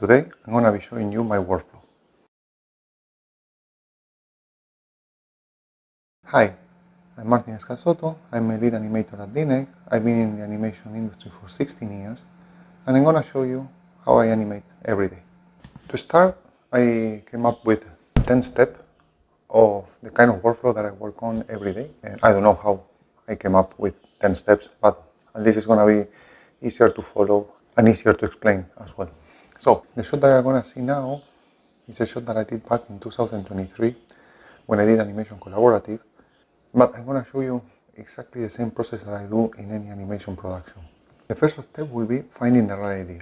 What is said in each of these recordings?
Today I'm going to be showing you my workflow. Hi, I'm Martin Scalzotto. I'm a lead animator at DNEG. I've been in the animation industry for 16 years and I'm going to show you how I animate every day. To start, I came up with 10 steps of the kind of workflow that I work on every day. And I don't know how I came up with 10 steps, but at least it's going to be easier to follow and easier to explain as well. So the shot that you're going to see now is a shot that I did back in 2023 when I did Animation Collaborative, but I'm going to show you exactly the same process that I do in any animation production. The first step will be finding the right idea.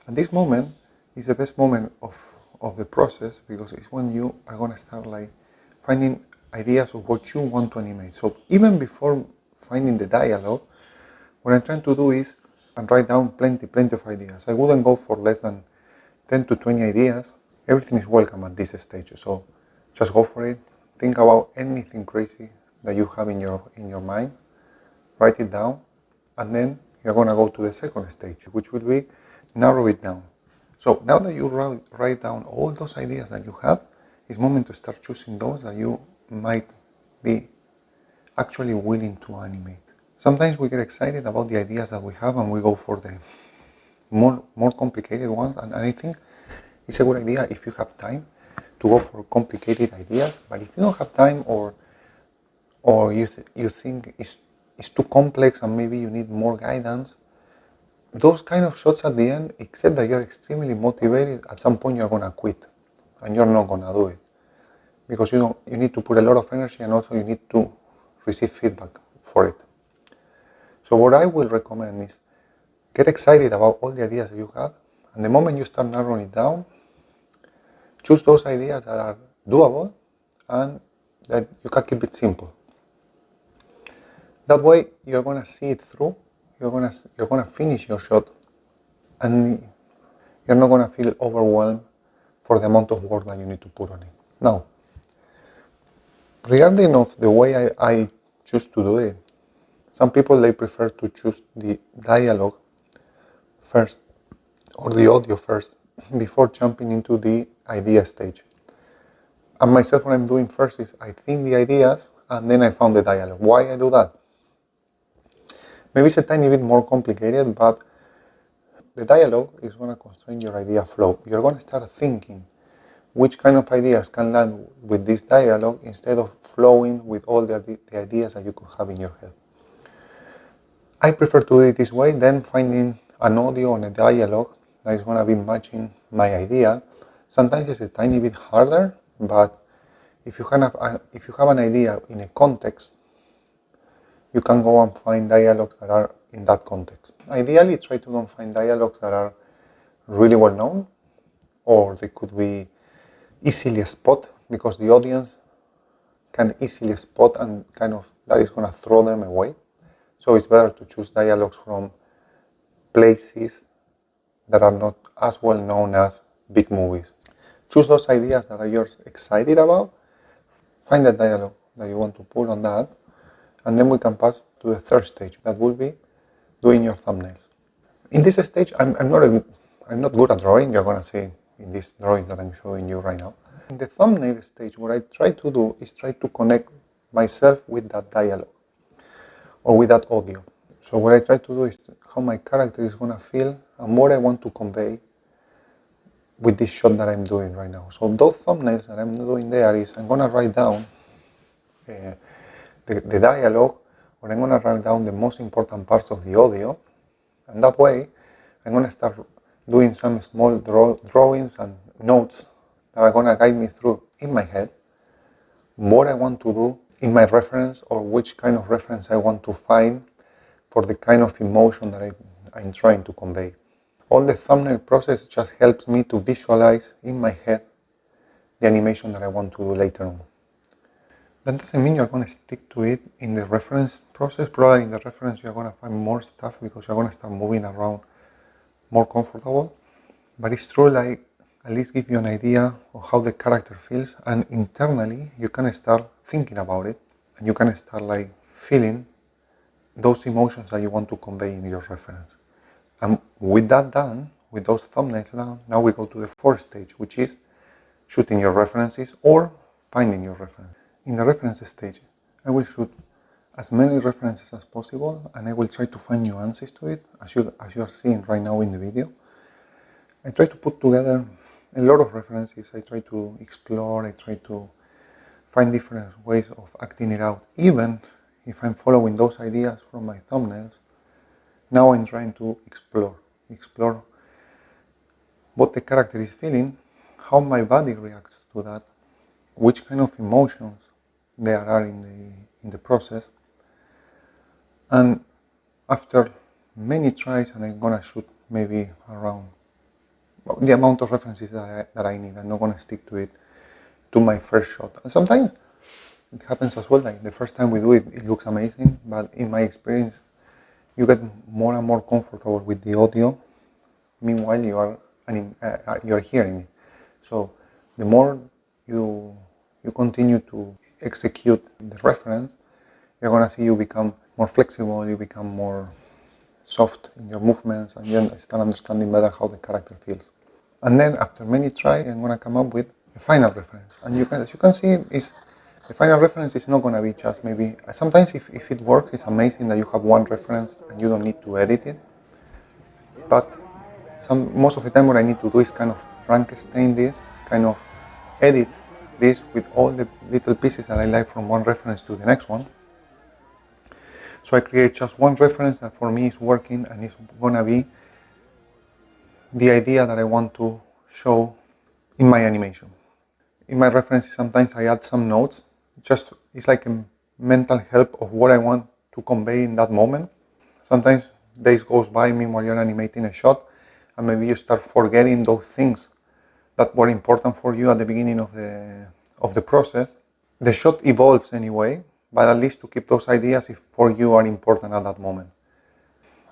At this moment is the best moment of the process because it's when you are going to start finding ideas of what you want to animate. So even before finding the dialogue, what I'm trying to do is write down plenty of ideas. I wouldn't go for less than 10 to 20 ideas. Everything is welcome at this stage, so just go for it. Think about anything crazy that you have in your mind, write it down, and then you're going to go to the second stage, which will be narrow it down. So now that you write down all those ideas that you have, it's moment to start choosing those that you might be actually willing to animate. Sometimes we get excited about the ideas that we have and we go for the more complicated ones, and I think it's a good idea if you have time to go for complicated ideas. But if you don't have time or you think it's too complex and maybe you need more guidance, those kind of shots at the end, except that you're extremely motivated, at some point you're going to quit and you're not going to do it because you need to put a lot of energy and also you need to receive feedback for it. So what I will recommend is get excited about all the ideas that you have, and the moment you start narrowing it down, choose those ideas that are doable and that you can keep it simple. That way you're going to see it through, you're going to finish your shot, and you're not going to feel overwhelmed for the amount of work that you need to put on it. Now, regarding of the way I choose to do it, some people, they prefer to choose the dialogue first or the audio first before jumping into the idea stage. And myself, what I'm doing first is I think the ideas and then I found the dialogue. Why I do that? Maybe it's a tiny bit more complicated, but the dialogue is going to constrain your idea flow. You're going to start thinking which kind of ideas can land with this dialogue instead of flowing with all the ideas that you could have in your head. I prefer to do it this way, then finding an audio and a dialogue that is going to be matching my idea. Sometimes it's a tiny bit harder, but if you have an idea in a context, you can go and find dialogues that are in that context. Ideally, try to don't find dialogues that are really well known, or they could be easily spot because the audience can easily spot and that is going to throw them away. So it's better to choose dialogues from places that are not as well known as big movies. Choose those ideas that you're excited about, find the dialogue that you want to put on that, and then we can pass to the third stage, that will be doing your thumbnails. In this stage, I'm not good at drawing. You're going to see in this drawing that I'm showing you right now. In the thumbnail stage, what I try to do is try to connect myself with that dialogue or with that audio. So what I try to do is how my character is going to feel and what I want to convey with this shot that I'm doing right now. So those thumbnails that I'm doing there is I'm going to write down the dialogue, or I'm going to write down the most important parts of the audio, and that way I'm going to start doing some small drawings and notes that are going to guide me through in my head what I want to do in my reference or which kind of reference I want to find for the kind of emotion that I'm trying to convey. All the thumbnail process just helps me to visualize in my head the animation that I want to do later on. That doesn't mean you're going to stick to it in the reference process. Probably in the reference you're going to find more stuff because you're going to start moving around more comfortable. But it's true, at least give you an idea of how the character feels, and internally you can start thinking about it and you can start feeling those emotions that you want to convey in your reference. And with that done, with those thumbnails down, now we go to the fourth stage, which is shooting your references or finding your reference. In the reference stage, I will shoot as many references as possible, and I will try to find nuances to it, as you are seeing right now in the video. I try to put together a lot of references. I try to explore, I try to find different ways of acting it out. Even if I'm following those ideas from my thumbnails, now I'm trying to explore what the character is feeling, how my body reacts to that, which kind of emotions there are in the process. And after many tries, and I'm gonna shoot maybe around the amount of references that I need. I'm not gonna stick to it, to my first shot. And sometimes it happens as well, like the first time we do it, it looks amazing, but in my experience, you get more and more comfortable with the audio. Meanwhile, you are hearing it. So the more you continue to execute the reference, you're gonna see you become more flexible, you become more soft in your movements, and you start understanding better how the character feels. And then after many tries, I'm gonna come up with a final reference. And as you can see, the final reference is not gonna be just maybe, sometimes if it works, it's amazing that you have one reference and you don't need to edit it. But most of the time what I need to do is kind of Frankenstein this, kind of edit this with all the little pieces that I like from one reference to the next one. So I create just one reference that for me is working, and it's gonna be the idea that I want to show in my animation. In my references, sometimes I add some notes, it's like a mental help of what I want to convey in that moment. Sometimes days goes by meanwhile you're animating a shot, and maybe you start forgetting those things that were important for you at the beginning of the process. The shot evolves anyway, but at least to keep those ideas if for you are important at that moment.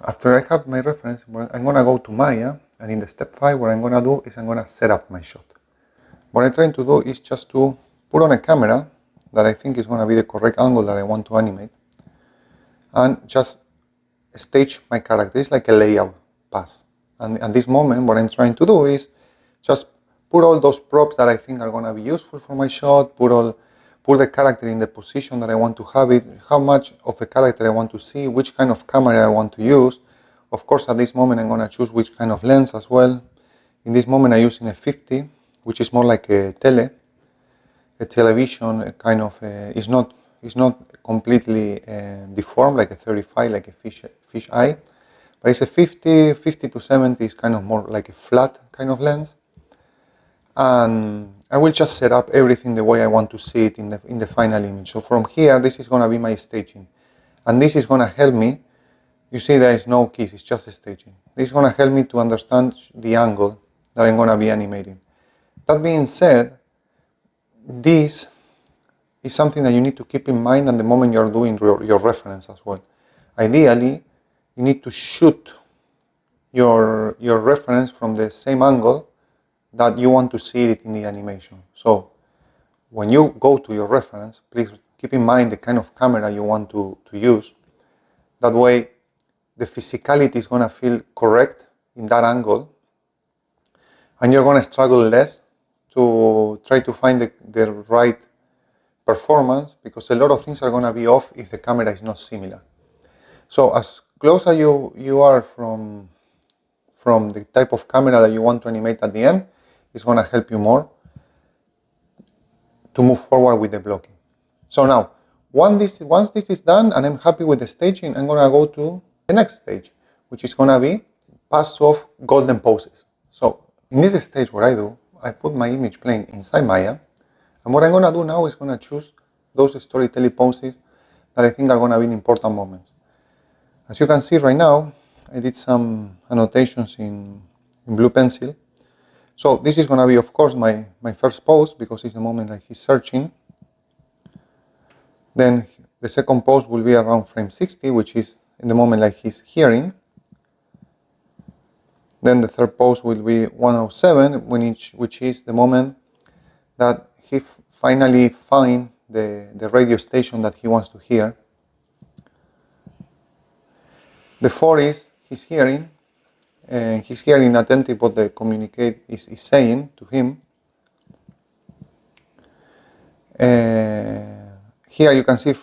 After I have my reference, I'm gonna go to Maya, and in the step 5, what I'm gonna do is I'm gonna set up my shot. What I'm trying to do is just to put on a camera that I think is gonna be the correct angle that I want to animate, and just stage my character. It's like a layout pass. And at this moment, what I'm trying to do is just put all those props that I think are gonna be useful for my shot, put the character in the position that I want to have it, how much of a character I want to see, which kind of camera I want to use. Of course, at this moment, I'm going to choose which kind of lens as well. In this moment, I'm using a 50, which is more like a television, a kind of, it's not completely deformed like a 35, like a fish eye, but it's a 50 to 70 is kind of more like a flat kind of lens. And I will just set up everything the way I want to see it in the final image. So from here, this is going to be my staging. And this is going to help me. You see there is no keys, it's just a staging. This is going to help me to understand the angle that I'm going to be animating. That being said, this is something that you need to keep in mind at the moment you're doing your reference as well. Ideally, you need to shoot your reference from the same angle that you want to see it in the animation. So when you go to your reference, please keep in mind the kind of camera you want to use. That way the physicality is going to feel correct in that angle, and you're going to struggle less to try to find the right performance, because a lot of things are going to be off if the camera is not similar. So as close as you are from the type of camera that you want to animate at the end, is going to help you more to move forward with the blocking. So now, once this is done and I'm happy with the staging, I'm going to go to the next stage, which is going to be pass off golden poses. So in this stage, what I do, I put my image plane inside Maya, and what I'm going to do now is going to choose those storytelling poses that I think are going to be the important moments. As you can see right now, I did some annotations in blue pencil. So this is going to be, of course, my first pose, because it's the moment that he's searching. Then the second pose will be around frame 60, which is in the moment like he's hearing. Then the third pose will be 107, which is the moment that he finally finds the radio station that he wants to hear. The 4 is he's hearing. and he's hearing attentive what the communicate is saying to him. Here you can see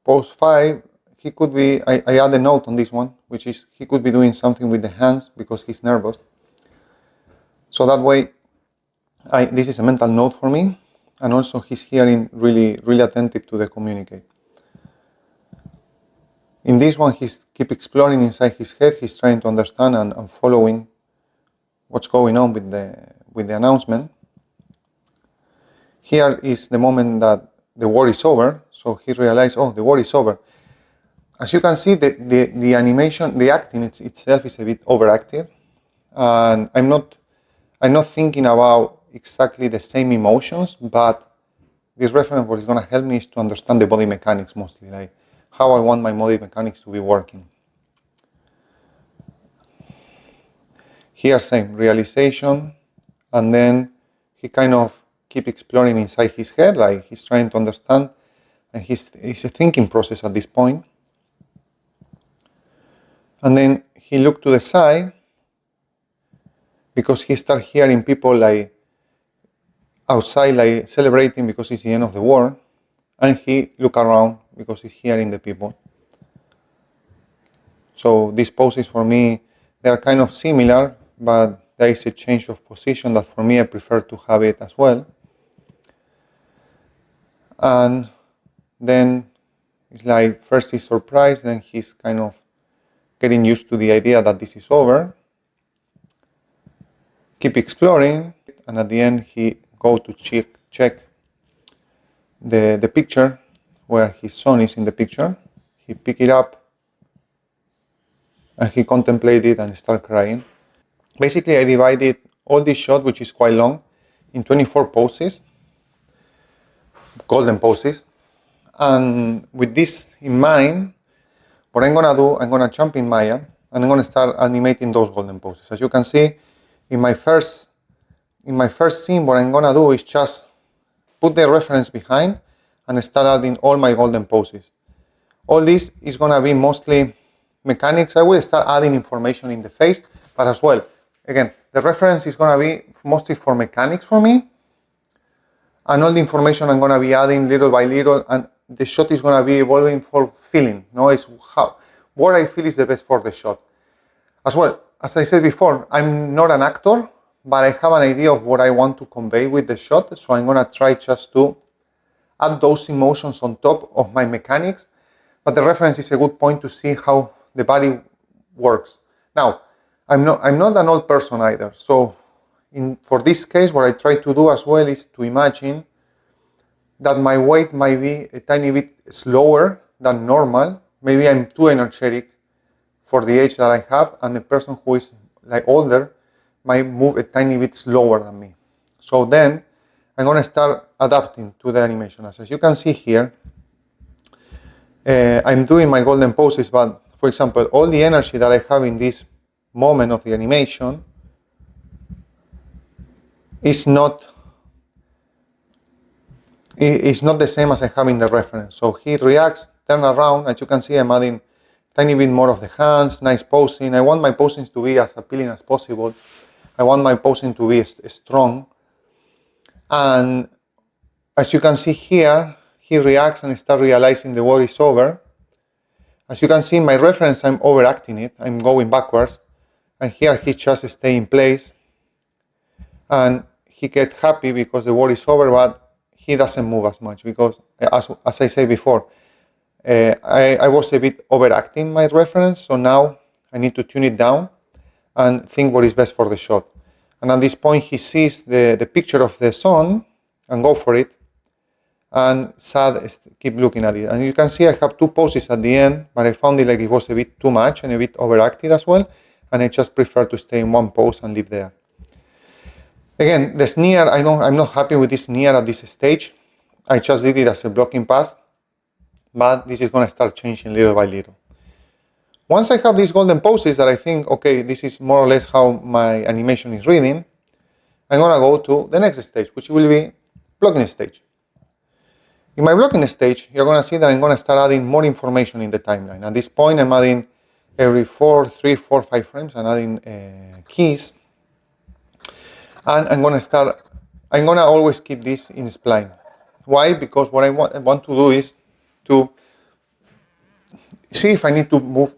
pose 5, he could be, I add a note on this one, which is he could be doing something with the hands because he's nervous. So that way, this is a mental note for me, and also he's hearing really attentive to the communicate. In this one, he's keep exploring inside his head, he's trying to understand and following what's going on with the announcement. Here is the moment that the war is over, so he realized, oh, the war is over. As you can see, the animation, the acting itself is a bit overacted, and I'm not thinking about exactly the same emotions, but this reference, what is going to help me is to understand the body mechanics mostly, like how I want my body mechanics to be working. Here, same realization, and then he kind of keep exploring inside his head, like he's trying to understand, and it's a thinking process at this point. And then he looked to the side because he started hearing people like outside, like celebrating because it's the end of the war, and he looked around because he's hearing the people. So these poses for me, they are kind of similar, but there is a change of position that for me I prefer to have it as well. And then it's like first he's surprised, then he's kind of getting used to the idea that this is over. Keep exploring, and at the end he go to check the picture where his son is in the picture. He pick it up and he contemplated and start crying. Basically, I divided all this shot, which is quite long, in 24 poses, golden poses. And with this in mind, what I'm gonna do, I'm gonna jump in Maya and I'm gonna start animating those golden poses. As you can see, in my first scene, what I'm gonna do is just put the reference behind and start adding all my golden poses. All this is gonna be mostly mechanics. I will start adding information in the face, but as well, again, the reference is gonna be mostly for mechanics for me, and all the information I'm gonna be adding little by little, and the shot is gonna be evolving for feeling. No, it's what I feel is the best for the shot. As well, as I said before, I'm not an actor, but I have an idea of what I want to convey with the shot, so I'm gonna try just to add those emotions on top of my mechanics, but the reference is a good point to see how the body works. Now, I'm not an old person either, so for this case, what I try to do as well is to imagine that my weight might be a tiny bit slower than normal. Maybe I'm too energetic for the age that I have, and the person who is like older might move a tiny bit slower than me. So then I'm going to start adapting to the animation. As you can see here, I'm doing my golden poses, but for example, all the energy that I have in this moment of the animation is not the same as I have in the reference. So he reacts, turn around, as you can see, I'm adding tiny bit more of the hands, nice posing. I want my posings to be as appealing as possible. I want my posing to be strong. And as you can see here, he reacts and starts realizing the war is over. As you can see in my reference, I'm overacting it. I'm going backwards. And here he just stays in place. And he gets happy because the war is over, but he doesn't move as much because, as I said before, I was a bit overacting my reference, so now I need to tune it down and think what is best for the shot. And at this point, he sees the picture of the son and go for it, and sad, keep looking at it. And you can see I have two poses at the end, but I found it like it was a bit too much and a bit overacted as well, and I just prefer to stay in one pose and leave there. Again, the sneer, I'm not happy with this sneer at this stage. I just did it as a blocking pass, but this is going to start changing little by little. Once I have these golden poses that I think, okay, this is more or less how my animation is reading, I'm going to go to the next stage, which will be blocking stage. In my blocking stage, you're going to see that I'm going to start adding more information in the timeline. At this point, I'm adding every 3, 4, 5 frames. I'm adding keys, and I'm gonna always keep this in spline. Why? Because what I want to do is to see if I need to move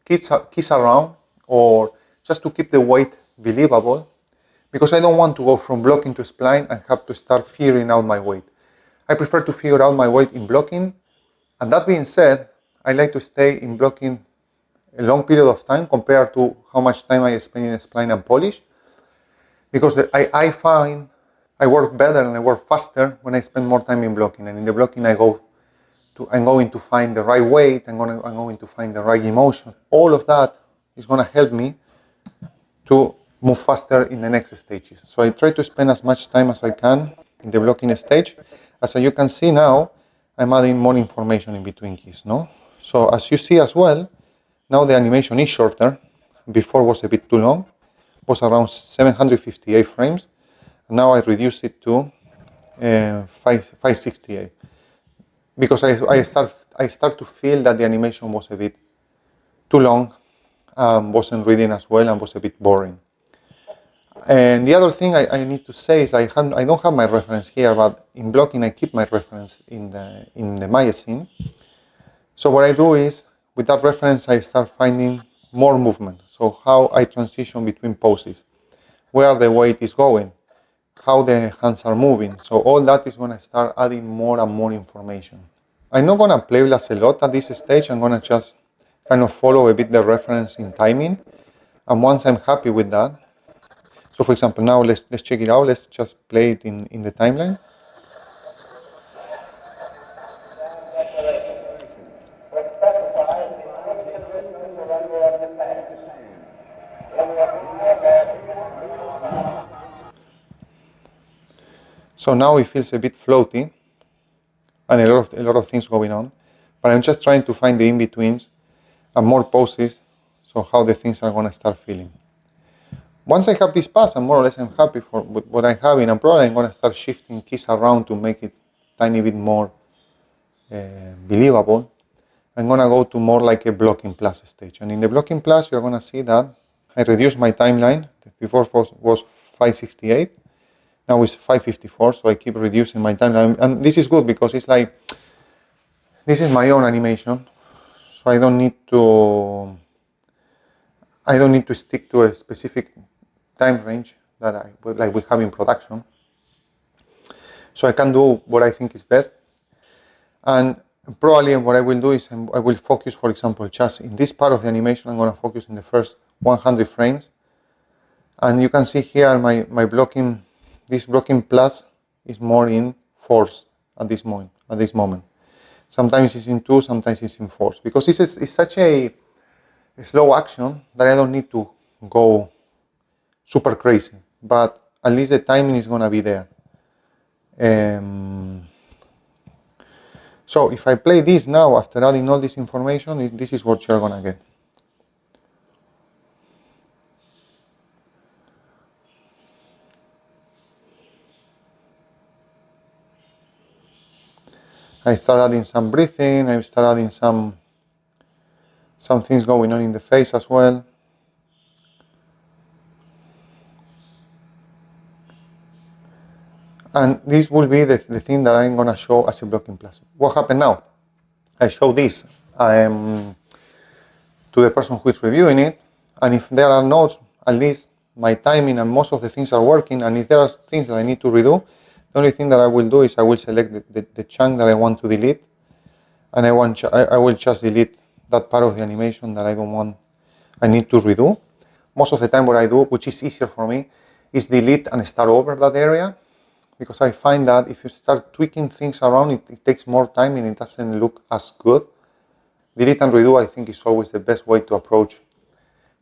keys around, or just to keep the weight believable, because I don't want to go from blocking to spline and have to start figuring out my weight. I prefer to figure out my weight in blocking, and that being said, I like to stay in blocking a long period of time compared to how much time I spend in spline and polish, because I find I work better and I work faster when I spend more time in blocking, and in the blocking I'm going to find the right weight, I'm going to find the right emotion. All of that is going to help me to move faster in the next stages. So I try to spend as much time as I can in the blocking stage. As you can see now, I'm adding more information in between keys, no? So as you see as well, now the animation is shorter. Before was a bit too long, was around 758 frames. Now I reduce it to 568, because I start to feel that the animation was a bit too long, wasn't reading as well, and was a bit boring. And the other thing I need to say is I don't have my reference here, but in blocking I keep my reference in the myosin. So what I do is, with that reference, I start finding more movement. So how I transition between poses, where the weight is going, how the hands are moving. So all that is going to start adding more and more information. I'm not going to play blast a lot at this stage. I'm going to just kind of follow a bit the reference in timing. And once I'm happy with that, so for example, now let's check it out. Let's just play it in the timeline. So now it feels a bit floaty and a lot of things going on, but I'm just trying to find the in-betweens and more poses, so how the things are going to start feeling. Once I have this pass, and more or less I'm happy with what I'm having, and probably I'm going to start shifting keys around to make it tiny bit more believable. I'm going to go to more like a blocking plus stage. And in the blocking plus, you're going to see that I reduced my timeline. Before was 568. Now it's 554, so I keep reducing my timeline. And this is good because it's like, this is my own animation, so I don't need to stick to a specific time range that we have in production. So I can do what I think is best. And probably what I will do is I will focus, for example, just in this part of the animation, I'm going to focus in the first 100 frames. And you can see here my blocking, this blocking plus is more in force at this moment. Sometimes it's in 2, sometimes it's in force. Because it's such a slow action that I don't need to go super crazy. But at least the timing is going to be there. So if I play this now, after adding all this information, this is what you're going to get. I start adding some breathing, I start adding some things going on in the face as well. And this will be the thing that I'm going to show as a blocking plus. What happened now? I show this to the person who is reviewing it, and if there are notes, at least my timing and most of the things are working, and if there are things that I need to redo, the only thing that I will do is I will select the chunk that I want to delete, and I will just delete that part of the animation that I need to redo. Most of the time what I do, which is easier for me, is delete and start over that area, because I find that if you start tweaking things around, it takes more time and it doesn't look as good. Delete and redo, I think, is always the best way to approach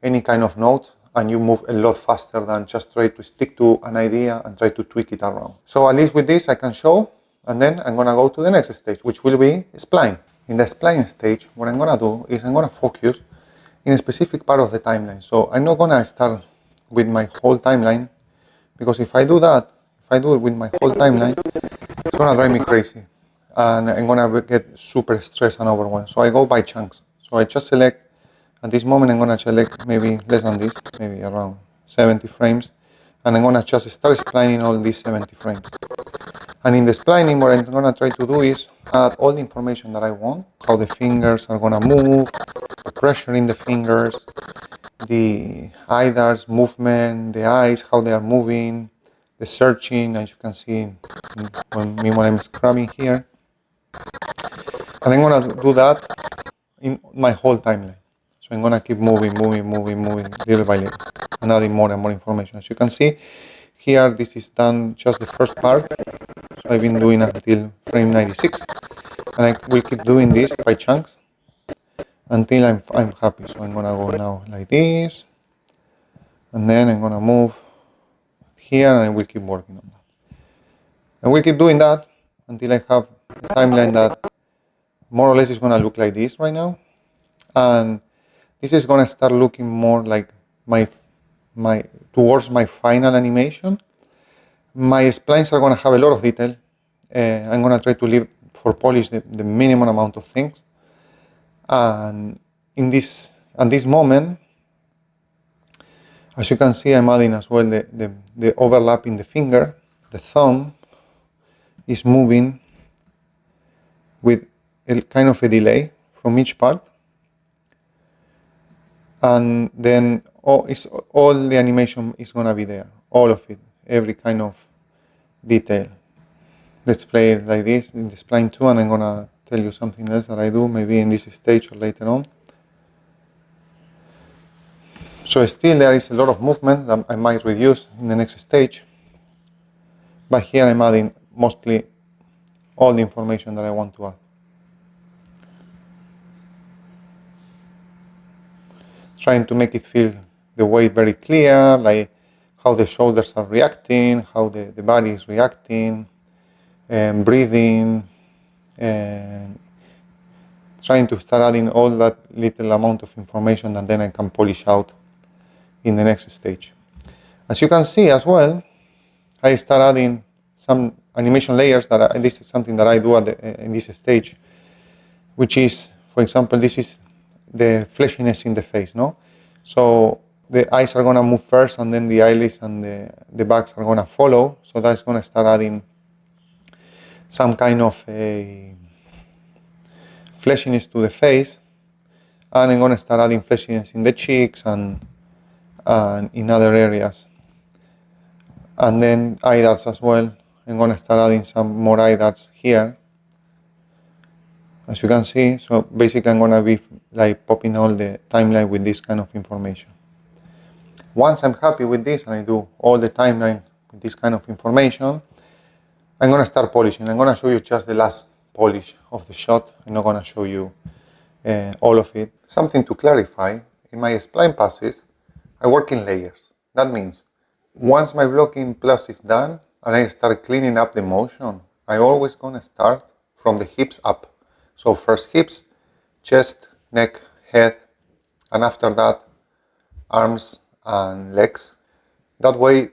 any kind of note, and you move a lot faster than just try to stick to an idea and try to tweak it around. So at least with this I can show, and then I'm going to go to the next stage, which will be spline. In the spline stage, what I'm going to do is I'm going to focus in a specific part of the timeline. So I'm not going to start with my whole timeline, because if I do it with my whole timeline, it's going to drive me crazy, and I'm going to get super stressed and overwhelmed. So I go by chunks. So I just select At this moment, I'm going to select maybe less than this, maybe around 70 frames. And I'm going to just start splining all these 70 frames. And in the splining, what I'm going to try to do is add all the information that I want, how the fingers are going to move, the pressure in the fingers, the eye darts movement, the eyes, how they are moving, the searching, as you can see when I'm scrubbing here. And I'm going to do that in my whole timeline. So I'm going to keep moving little by little and adding more and more information. As you can see here, this is done just the first part. So I've been doing until frame 96. And I will keep doing this by chunks until I'm happy. So I'm going to go now like this. And then I'm going to move here and I will keep working on that. And we'll keep doing that until I have a timeline that more or less is going to look like this right now. And this is going to start looking more like towards my final animation. My splines are going to have a lot of detail. I'm going to try to leave for polish the minimum amount of things. And at this moment, as you can see, I'm adding as well the overlap in the finger. The thumb is moving with a kind of a delay from each part. And then all the animation is going to be there, all of it, every kind of detail. Let's play it like this in the spline 2, and I'm going to tell you something else that I do, maybe in this stage or later on. So still there is a lot of movement that I might reduce in the next stage. But here I'm adding mostly all the information that I want to add. Trying to make it feel the weight very clear, like how the shoulders are reacting, how the body is reacting, and breathing, and trying to start adding all that little amount of information that then I can polish out in the next stage. As you can see as well, I start adding some animation layers this is something that I do in this stage, which is, for example, this is the fleshiness in the face, no? So the eyes are going to move first, and then the eyelids and the backs are going to follow. So that's going to start adding some kind of a fleshiness to the face, and I'm going to start adding fleshiness in the cheeks and in other areas. And then eye darts as well. I'm going to start adding some more eye darts here, as you can see. So basically I'm going to be like popping all the timeline with this kind of information. Once I'm happy with this and I do all the timeline with this kind of information, I'm going to start polishing. I'm going to show you just the last polish of the shot. I'm not going to show you all of it. Something to clarify, in my spline passes, I work in layers. That means once my blocking plus is done and I start cleaning up the motion, I always going to start from the hips up. So first hips, chest, neck, head, and after that arms and legs. That way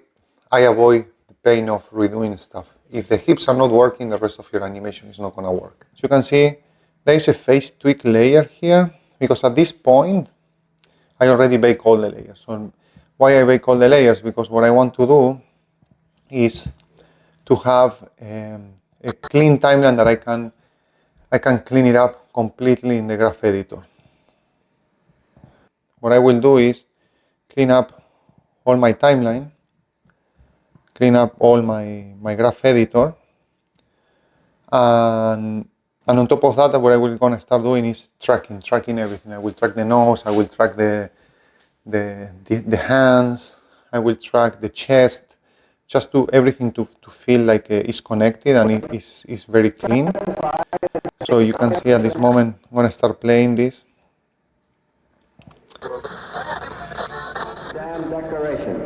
I avoid the pain of redoing stuff. If the hips are not working, the rest of your animation is not going to work. As you can see, there is a face tweak layer here, because at this point I already bake all the layers. So why I bake all the layers? Because what I want to do is to have a clean timeline that I can clean it up completely in the graph editor. What I will do is clean up all my timeline, clean up all my graph editor, and on top of that, what I will going to start doing is tracking everything. I will track the nose, I will track the hands, I will track the chest, just to everything to feel like it's connected and it is very clean. So you can see at this moment, I'm going to start playing this. Declaration,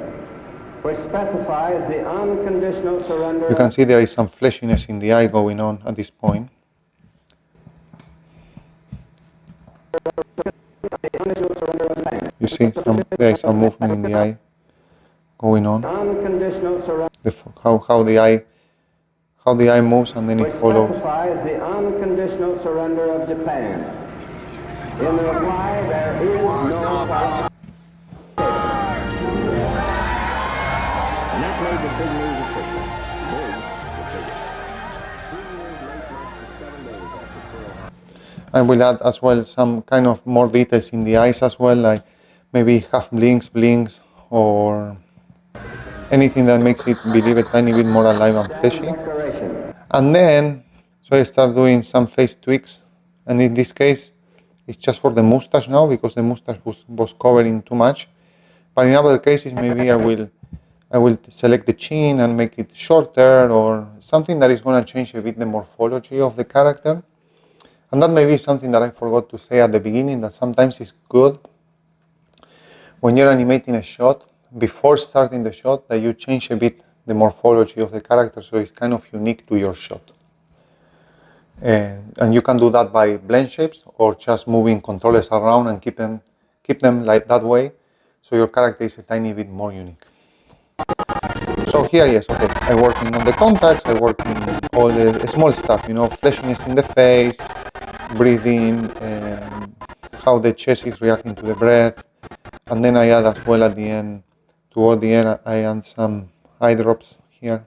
which specifies the unconditional surrender. You can see there is some fleshiness in the eye going on at this point. You see there is some movement in the eye going on. How the eye moves and then it follows. Which specifies the unconditional surrender of Japan. In the reply, there is no qualification. And that made the big news official. I will add as well some kind of more details in the eyes as well, like maybe half blinks, or anything that makes it believe a tiny bit more alive and fleshy. And then, so I start doing some face tweaks, and in this case, it's just for the mustache now because the mustache was covering too much. But in other cases, maybe I will select the chin and make it shorter, or something that is going to change a bit the morphology of the character. And that may be something that I forgot to say at the beginning, that sometimes it's good when you're animating a shot, before starting the shot, that you change a bit the morphology of the character so it's kind of unique to your shot. And you can do that by blend shapes or just moving controllers around and keep them like that way, so your character is a tiny bit more unique. So here, yes, okay, I'm working on the contacts, I work in all the small stuff, fleshiness in the face, breathing, how the chest is reacting to the breath, and then I add as well at the end, toward the end, I add some eye drops here,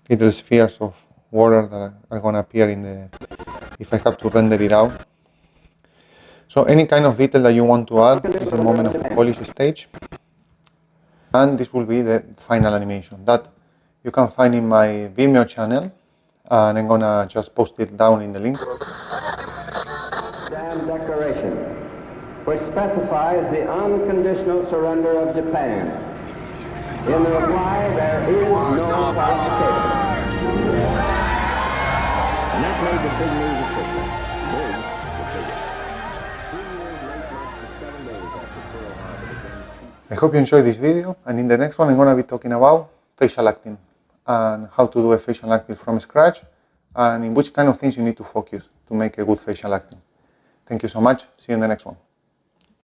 little spheres of water that are going to appear if I have to render it out. So any kind of detail that you want to add is the moment of the polish stage. And this will be the final animation that you can find in my Vimeo channel, and I'm going to just post it down in the links. Stand declaration, which specifies the unconditional surrender of Japan. In the reply, there is no qualification. And that made the big news official. I hope you enjoyed this video, and in the next one I'm going to be talking about facial acting and how to do a facial acting from scratch, and in which kind of things you need to focus to make a good facial acting. Thank you so much. See you in the next one.